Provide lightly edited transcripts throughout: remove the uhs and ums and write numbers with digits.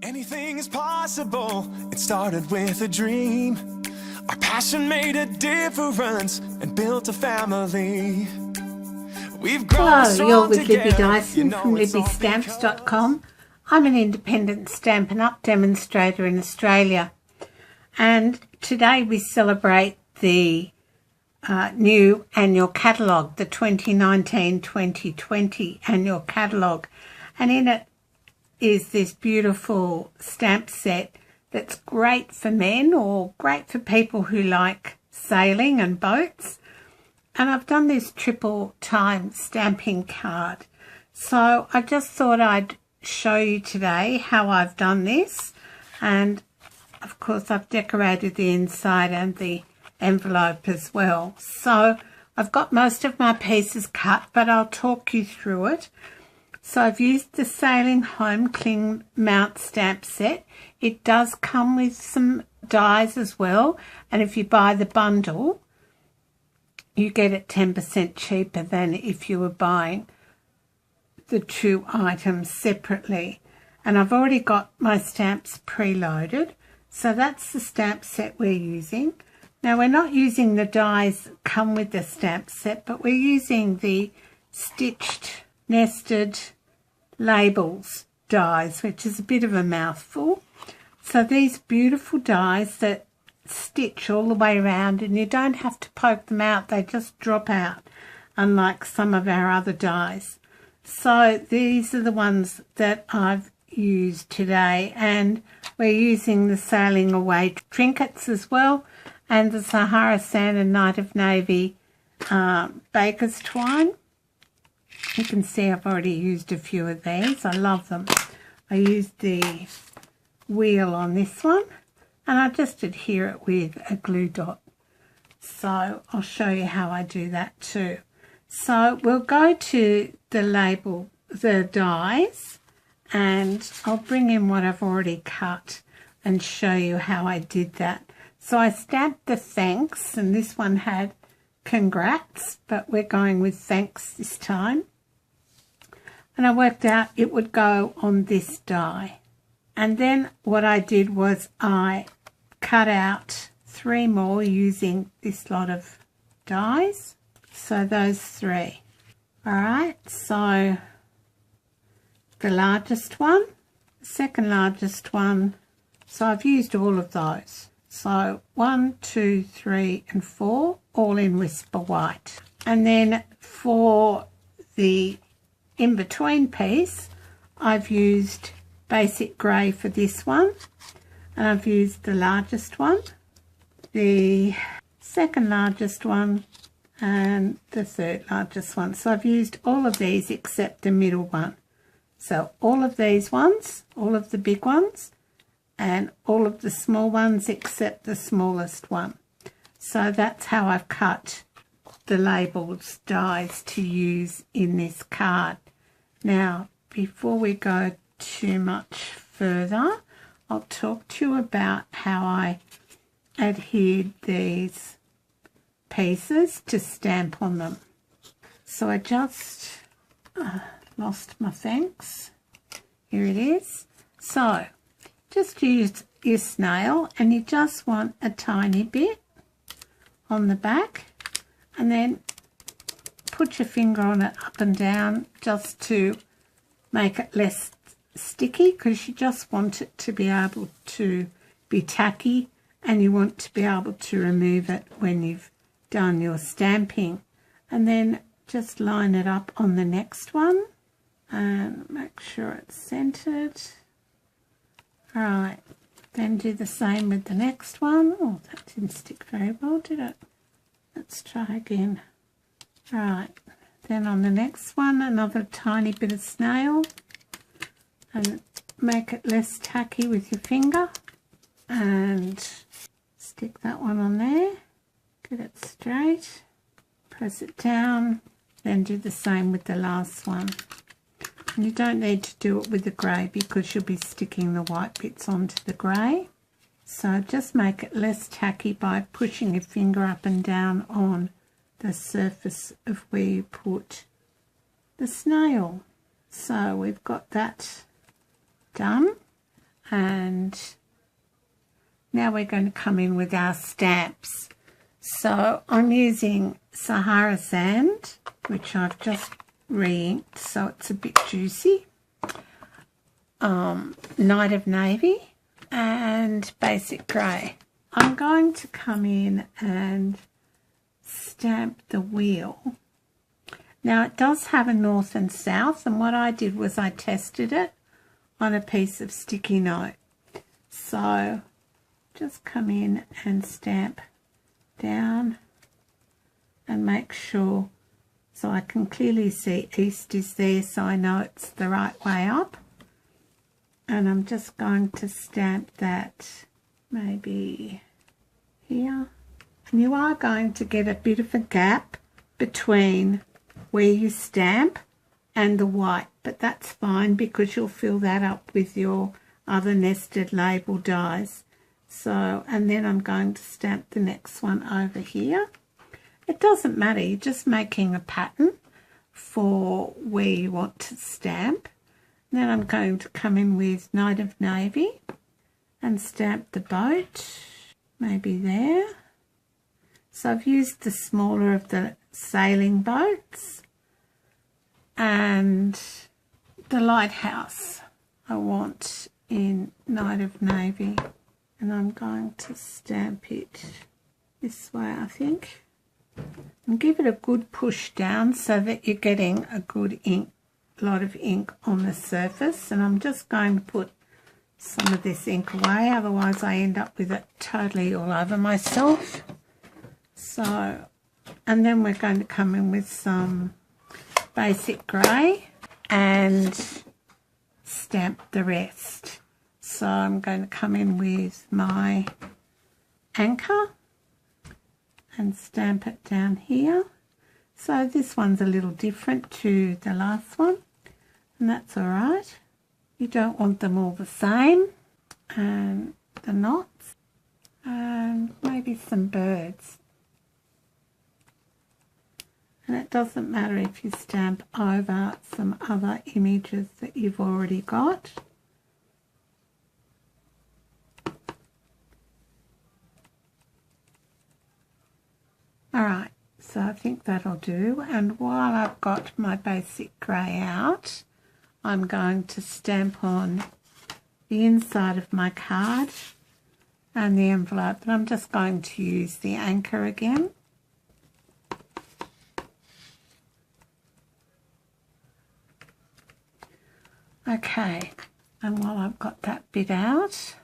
Anything is possible. It started with a dream. Our passion made a difference and built a family. We've grown Hello, you're with Libby together. Dyson from LibbyStamps.com. I'm an independent Stampin' Up demonstrator in Australia, and today we celebrate the new annual catalogue, the 2019-2020 annual catalogue, and in it is this beautiful stamp set that's great for men or great for people who like sailing and boats. And I've done this triple time stamping card. So I just thought I'd show you today how I've done this. And of course I've decorated the inside and the envelope as well. So I've got most of my pieces cut, but I'll talk you through it. So I've used the Sailing Home Cling Mount stamp set. It does come with some dies as well. And if you buy the bundle, you get it 10% cheaper than if you were buying the two items separately. And I've already got my stamps preloaded. So that's the stamp set we're using. Now we're not using the dies that come with the stamp set, but we're using the stitched nested labels dies, which is a bit of a mouthful. So these beautiful dies that stitch all the way around, and you don't have to poke them out, they just drop out, unlike some of our other dies. So these are the ones that I've used today, and we're using the Sailing Away trinkets as well, and the Sahara Sand and Night of Navy baker's twine. You can see I've already used a few of these. I love them. I used the wheel on this one, and I just adhere it with a glue dot. So I'll show you how I do that too. So we'll go to the label, the dies, and I'll bring in what I've already cut and show you how I did that. So I stamped the thanks, and this one had congrats, but we're going with thanks this time. And I worked out it would go on this die. And then what I did was I cut out 3 more using this lot of dies. So those 3. Alright, so the largest one, the second largest one, so I've used all of those. So 1, 2, 3 and 4, all in Whisper White. And then for the in-between piece, I've used Basic Grey for this one, and I've used the largest one, the second largest one, and the third largest one. So I've used all of these except the middle one. So all of these ones, all of the big ones, and all of the small ones except the smallest one. So that's how I've cut the labels dies to use in this card. Now, before we go too much further, I'll talk to you about how I adhered these pieces to stamp on them. So I just lost my thanks. Here it is. So just use your snail, and you just want a tiny bit on the back, and then put your finger on it up and down just to make it less sticky, because you just want it to be able to be tacky, and you want to be able to remove it when you've done your stamping. And then just line it up on the next one and make sure it's centered. Right, then do the same with the next one. Oh, that didn't stick very well, did it? Let's try again. Right, then on the next one, another tiny bit of snail, and make it less tacky with your finger, and stick that one on there, get it straight, press it down, then do the same with the last one. And you don't need to do it with the grey because you'll be sticking the white bits onto the grey. So just make it less tacky by pushing your finger up and down on the surface of where you put the snail. So we've got that done, And now we're going to come in with our stamps. So I'm using Sahara Sand, which I've just re-inked, so it's a bit juicy. Night of Navy and Basic Grey. I'm going to come in and stamp the wheel. Now it does have a north and south, and what I did was I tested it on a piece of sticky note. So just come in and stamp down and make sure, so I can clearly see east is there, so I know it's the right way up. And I'm just going to stamp that maybe here. And you are going to get a bit of a gap between where you stamp and the white, but that's fine because you'll fill that up with your other nested label dies. So, and then I'm going to stamp the next one over here. It doesn't matter, you're just making a pattern for where you want to stamp. Then I'm going to come in with Night of Navy and stamp the boat, maybe there. So I've used the smaller of the sailing boats, and the lighthouse I want in Night of Navy, and I'm going to stamp it this way, I think, and give it a good push down so that you're getting a good lot of ink on the surface. And I'm just going to put some of this ink away, otherwise I end up with it totally all over myself. So, and then we're going to come in with some Basic Grey and stamp the rest. So I'm going to come in with my anchor and stamp it down here. So this one's a little different to the last one, and that's all right. You don't want them all the same. And the knots, and maybe some birds. And it doesn't matter if you stamp over some other images that you've already got. Alright, so I think that'll do. And while I've got my Basic Grey out, I'm going to stamp on the inside of my card and the envelope. But I'm just going to use the anchor again. Okay, and while I've got that bit out,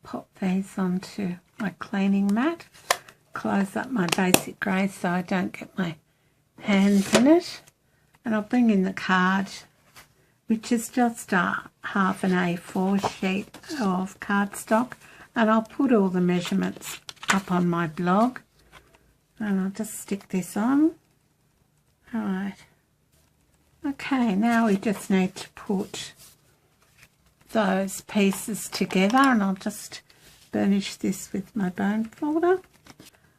pop these onto my cleaning mat, close up my Basic Grey so I don't get my hands in it, and I'll bring in the card, which is just half an A4 sheet of cardstock, and I'll put all the measurements up on my blog, and I'll just stick this on. Alright. Okay, now we just need to put those pieces together, and I'll just burnish this with my bone folder.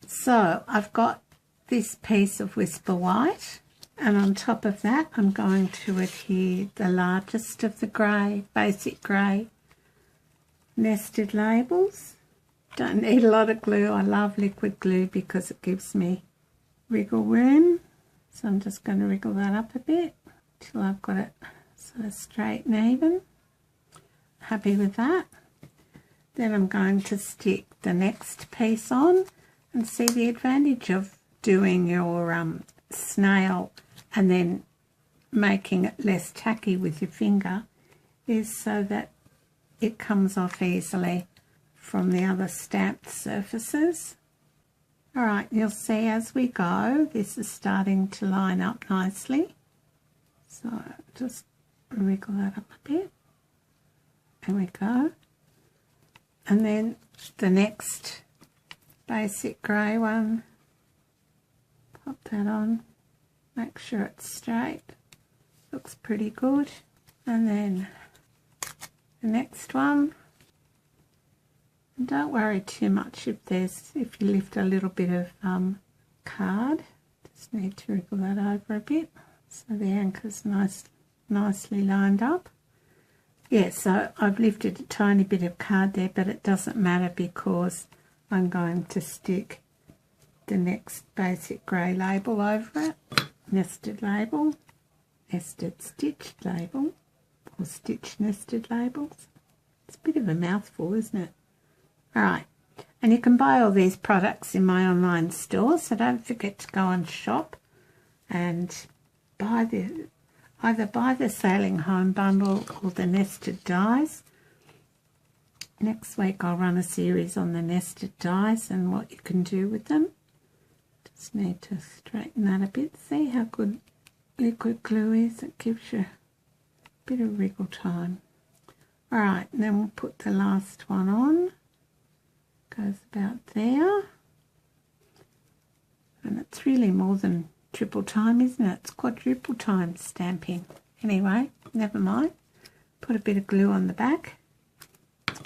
So I've got this piece of Whisper White, and on top of that I'm going to adhere the largest of the grey, Basic Grey nested labels. Don't need a lot of glue. I love liquid glue because it gives me wriggle room. So I'm just going to wriggle that up a bit till I've got it sort of straight and even. Happy with that. Then I'm going to stick the next piece on, and see the advantage of doing your snail and then making it less tacky with your finger is so that it comes off easily from the other stamped surfaces. Alright, you'll see as we go this is starting to line up nicely. So just wriggle that up a bit. There we go. And then the next Basic Grey one, pop that on, make sure it's straight, looks pretty good. And then the next one, and don't worry too much if you lift a little bit of card, just need to wriggle that over a bit so the anchor's nicely lined up. yeah, so I've lifted a tiny bit of card there, but it doesn't matter because I'm going to stick the next basic grey label over it. Nested label, nested stitched label, or stitched nested labels. It's a bit of a mouthful, isn't it? Alright, and you can buy all these products in my online store, so don't forget to go and shop and either buy the Sailing Home bundle or the nested dies. Next week I'll run a series on the nested dies and what you can do with them. Just need to straighten that a bit. See how good liquid glue is? It gives you a bit of wriggle time. Alright, and then we'll put the last one on. Goes about there. And it's really more than triple time, isn't it? It's quadruple time stamping. Anyway, never mind. Put a bit of glue on the back.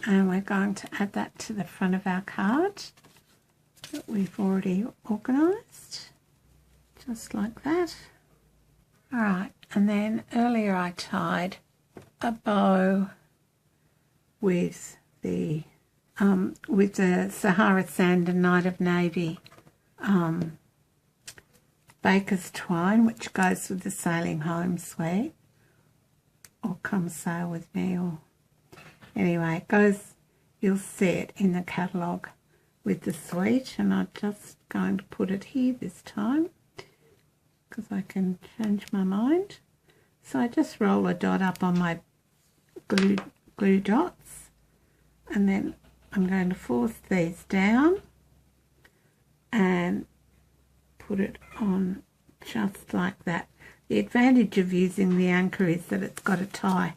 And we're going to add that to the front of our card that we've already organised. Just like that. Alright, and then earlier I tied a bow with the Sahara Sand and Night of Navy baker's twine, which goes with the Sailing Home suite, or Come Sail With Me, or anyway, it goes, you'll see it in the catalogue with the suite, and I'm just going to put it here this time because I can change my mind. So I just roll a dot up on my glue dots, and then I'm going to force these down and put it on just like that. The advantage of using the anchor is that it's got a tie,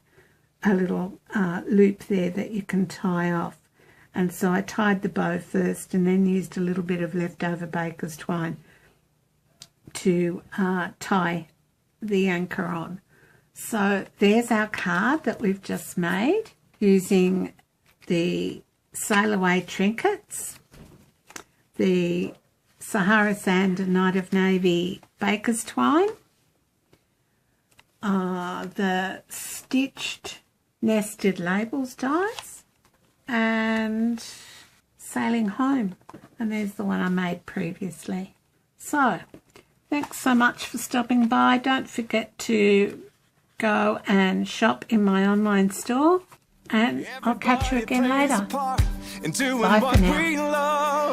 a little loop there that you can tie off. And so I tied the bow first and then used a little bit of leftover baker's twine to tie the anchor on. So there's our card that we've just made using the Sail Away trinkets, the Sahara Sand and Night of Navy baker's twine, the stitched nested labels dies, and Sailing Home. And there's the one I made previously. So thanks so much for stopping by. Don't forget to go and shop in my online store, and I'll catch you again later. Bye for now.